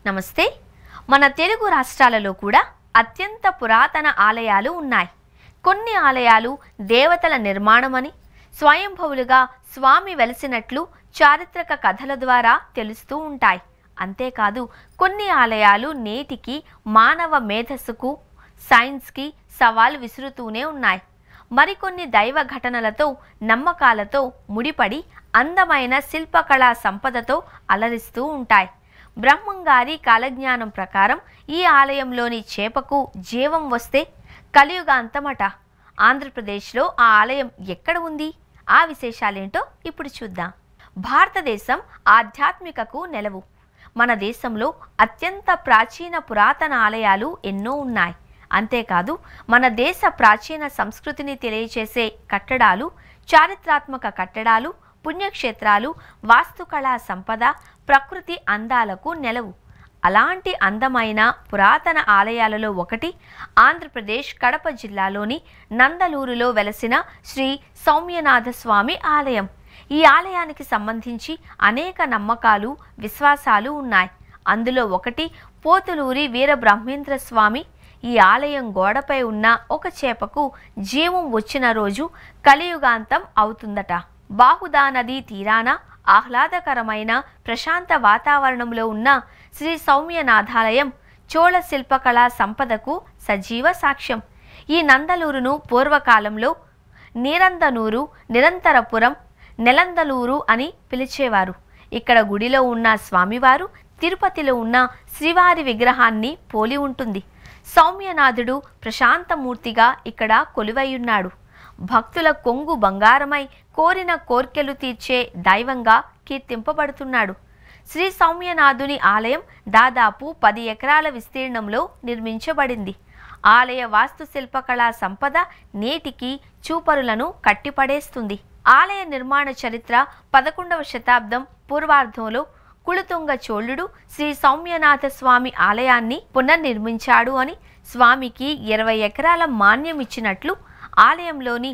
నమస్తే. మన తెలుగు రాష్ట్రాలలో కూడా అత్యంత పురాతన ఆలయాలు ఉన్నాయి. కొన్ని ఆలయాలు దేవతల నిర్మాణమని, స్వయంభవులుగా స్వామి వెలిసినట్లు చారిత్రక కథల ద్వారా తెలుస్తూ ఉంటాయి. అంతేకాదు కొన్ని ఆలయాలు నేటికి మానవ మేధస్సుకు, సైన్స్కి సవాల్ విసురుతూనే ఉన్నాయి. మరికొన్ని దైవ ఘటనలతో, నమ్మకాలతో ముడిపడి అందమైన శిల్పకళా సంపదతో అలరిస్తూ ఉంటాయి. బ్రహ్మంగారి కాలజ్ఞానం ప్రకారం ఈ ఆలయంలోని చేపకు జీవం వస్తే కలియుగాంతమట. ఆంధ్రప్రదేశ్లో ఆ ఆలయం ఎక్కడ ఉంది? ఆ విశేషాలేంటో ఇప్పుడు చూద్దాం. భారతదేశం ఆధ్యాత్మికకు నెలవు. మన దేశంలో అత్యంత ప్రాచీన పురాతన ఆలయాలు ఎన్నో ఉన్నాయి. అంతేకాదు మన దేశ ప్రాచీన సంస్కృతిని తెలియచేసే కట్టడాలు, చారిత్రాత్మక కట్టడాలు, పుణ్యక్షేత్రాలు, వాస్తుకళా సంపద, ప్రకృతి అందాలకు నెలవు. అలాంటి అందమైన పురాతన ఆలయాలలో ఒకటి ఆంధ్రప్రదేశ్ కడప జిల్లాలోని నందలూరులో వెలసిన శ్రీ సౌమ్యనాథ స్వామి ఆలయం. ఈ ఆలయానికి సంబంధించి అనేక నమ్మకాలు, విశ్వాసాలు ఉన్నాయి. అందులో ఒకటి పోతులూరి వీరబ్రహ్మేంద్ర స్వామి. ఈ ఆలయం గోడపై ఉన్న ఒక చేపకు జీవం వచ్చిన రోజు కలియుగాంతం అవుతుందట. బాహుదా నదీ తీరాన ఆహ్లాదకరమైన ప్రశాంత వాతావరణంలో ఉన్న శ్రీ సౌమ్యనాథాలయం చోళ శిల్పకళా సంపదకు సజీవ సాక్ష్యం. ఈ నందలూరును పూర్వకాలంలో నిరందనూరు, నిరంతరపురం, నెలందలూరు అని పిలిచేవారు. ఇక్కడ గుడిలో ఉన్న స్వామివారు తిరుపతిలో ఉన్న శ్రీవారి విగ్రహాన్ని పోలి ఉంటుంది. సౌమ్యనాథుడు ప్రశాంతమూర్తిగా ఇక్కడ కొలువైయున్నాడు. భక్తుల కొంగు బంగారమై కోరిన కోర్కెలు తీర్చే దైవంగా కీర్తింపబడుతున్నాడు. శ్రీ సౌమ్యనాథుని ఆలయం దాదాపు 10 ఎకరాల విస్తీర్ణంలో నిర్మించబడింది. ఆలయ వాస్తుశిల్పకళా సంపద నేటికి చూపరులను కట్టిపడేస్తుంది. ఆలయ నిర్మాణ చరిత్ర 11వ శతాబ్దం పూర్వార్ధంలో కుళుతుంగ చోళుడు శ్రీ సౌమ్యనాథ స్వామి ఆలయాన్ని పునర్నిర్మించాడు అని, స్వామికి 20 ఎకరాల మాన్యం ఇచ్చినట్లు ఆలయంలోని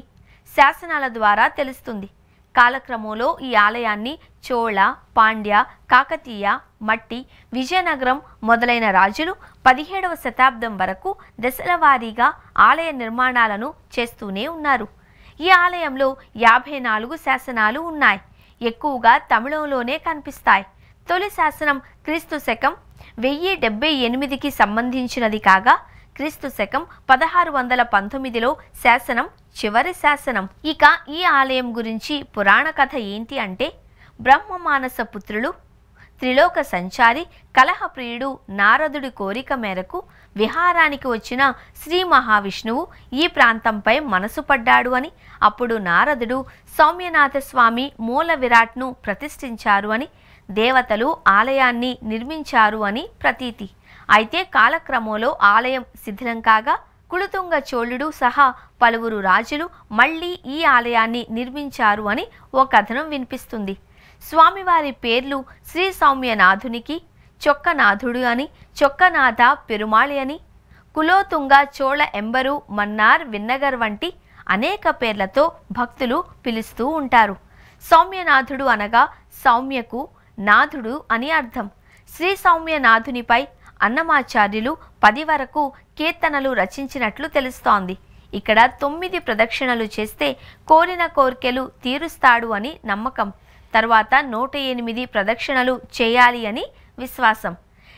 శాసనాల ద్వారా తెలుస్తుంది. కాలక్రమంలో ఈ ఆలయాన్ని చోళ, పాండ్య, కాకతీయ, మట్టి, విజయనగరం మొదలైన రాజులు 17వ శతాబ్దం వరకు దశల వారీగా ఆలయ నిర్మాణాలను చేస్తూనే ఉన్నారు. ఈ ఆలయంలో 54 శాసనాలు ఉన్నాయి. ఎక్కువగా తమిళంలోనే కనిపిస్తాయి. తొలి శాసనం క్రీస్తు శకం 1078కి సంబంధించినది కాగా, క్రీస్తు శకం 1619లో శాసనం చివరి శాసనం. ఇక ఈ ఆలయం గురించి పురాణ కథ ఏంటి అంటే, బ్రహ్మమానస పుత్రులు, త్రిలోక సంచారి, కలహప్రియుడు నారదుడి కోరిక మేరకు విహారానికి వచ్చిన శ్రీ మహావిష్ణువు ఈ ప్రాంతంపై మనసు పడ్డాడు అని, అప్పుడు నారదుడు సౌమ్యనాథ స్వామి మూల విరాట్ను ప్రతిష్ఠించారు అని, దేవతలు ఆలయాన్ని నిర్మించారు అని ప్రతీతి. అయితే కాలక్రమంలో ఆలయం శిథిలం కాగా కుళుతుంగ చోళుడు సహా పలువురు రాజులు మళ్ళీ ఈ ఆలయాన్ని నిర్మించారు అని ఓ కథనం వినిపిస్తుంది. స్వామివారి పేర్లు శ్రీ సౌమ్యనాథునికి చొక్కనాథుడు అని, చొక్కనాథ పెరుమాళి అని, కులోతుంగ చోళ ఎంబరు, మన్నార్, విన్నగర్ వంటి అనేక పేర్లతో భక్తులు పిలుస్తూ ఉంటారు. సౌమ్యనాథుడు అనగా సౌమ్యకు నాథుడు అని అర్థం. శ్రీ సౌమ్యనాథునిపై అన్నమాచార్యులు 10 వరకు కీర్తనలు రచించినట్లు తెలుస్తోంది. ఇక్కడ 9 ప్రదక్షిణలు చేస్తే కోరిన కోర్కెలు తీరుస్తాడు అని నమ్మకం. తర్వాత 108 ప్రదక్షిణలు చేయాలి అని విశ్వాసం.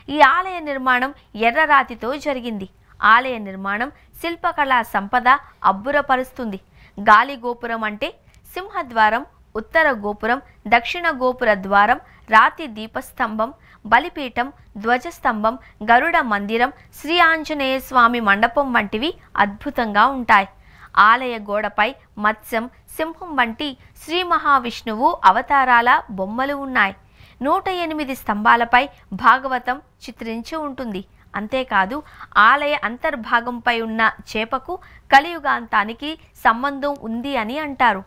ఈ ఆలయ నిర్మాణం ఎర్రరాతితో జరిగింది. ఆలయ నిర్మాణం శిల్పకళా సంపద అబ్బురపరుస్తుంది. గాలి గోపురం అంటే సింహద్వారం, ఉత్తర గోపురం, దక్షిణ గోపుర ద్వారం, రాతి దీపస్తంభం, బలిపీఠం, ధ్వజస్తంభం, గరుడ మందిరం, శ్రీ ఆంజనేయ స్వామి మండపం వంటివి అద్భుతంగా ఉంటాయి. ఆలయ గోడపై మత్స్యం, సింహం వంటి శ్రీ మహావిష్ణువు అవతారాల బొమ్మలు ఉన్నాయి. 108 స్తంభాలపై భాగవతం చిత్రించి ఉంటుంది. అంతేకాదు ఆలయ అంతర్భాగంపై ఉన్న చేపకు కలియుగాంతానికి సంబంధం ఉంది అని అంటారు.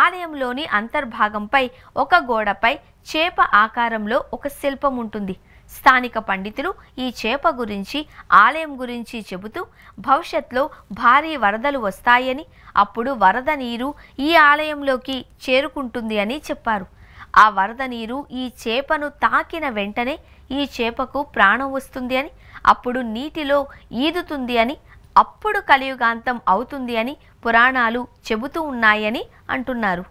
ఆలయంలోని అంతర్భాగంపై ఒక గోడపై చేప ఆకారంలో ఒక శిల్పం ఉంటుంది. స్థానిక పండితులు ఈ చేప గురించి, ఆలయం గురించి చెబుతూ భవిష్యత్తులో భారీ వరదలు వస్తాయని, అప్పుడు వరద నీరు ఈ ఆలయంలోకి చేరుకుంటుంది అని చెప్పారు. ఆ వరద నీరు ఈ చేపను తాకిన వెంటనే ఈ చేపకు ప్రాణం వస్తుంది అని, అప్పుడు నీటిలో ఈదుతుంది అని, అప్పుడు కలియుగాంతం అవుతుంది అని పురాణాలు చెబుతూ ఉన్నాయని అంటున్నారు.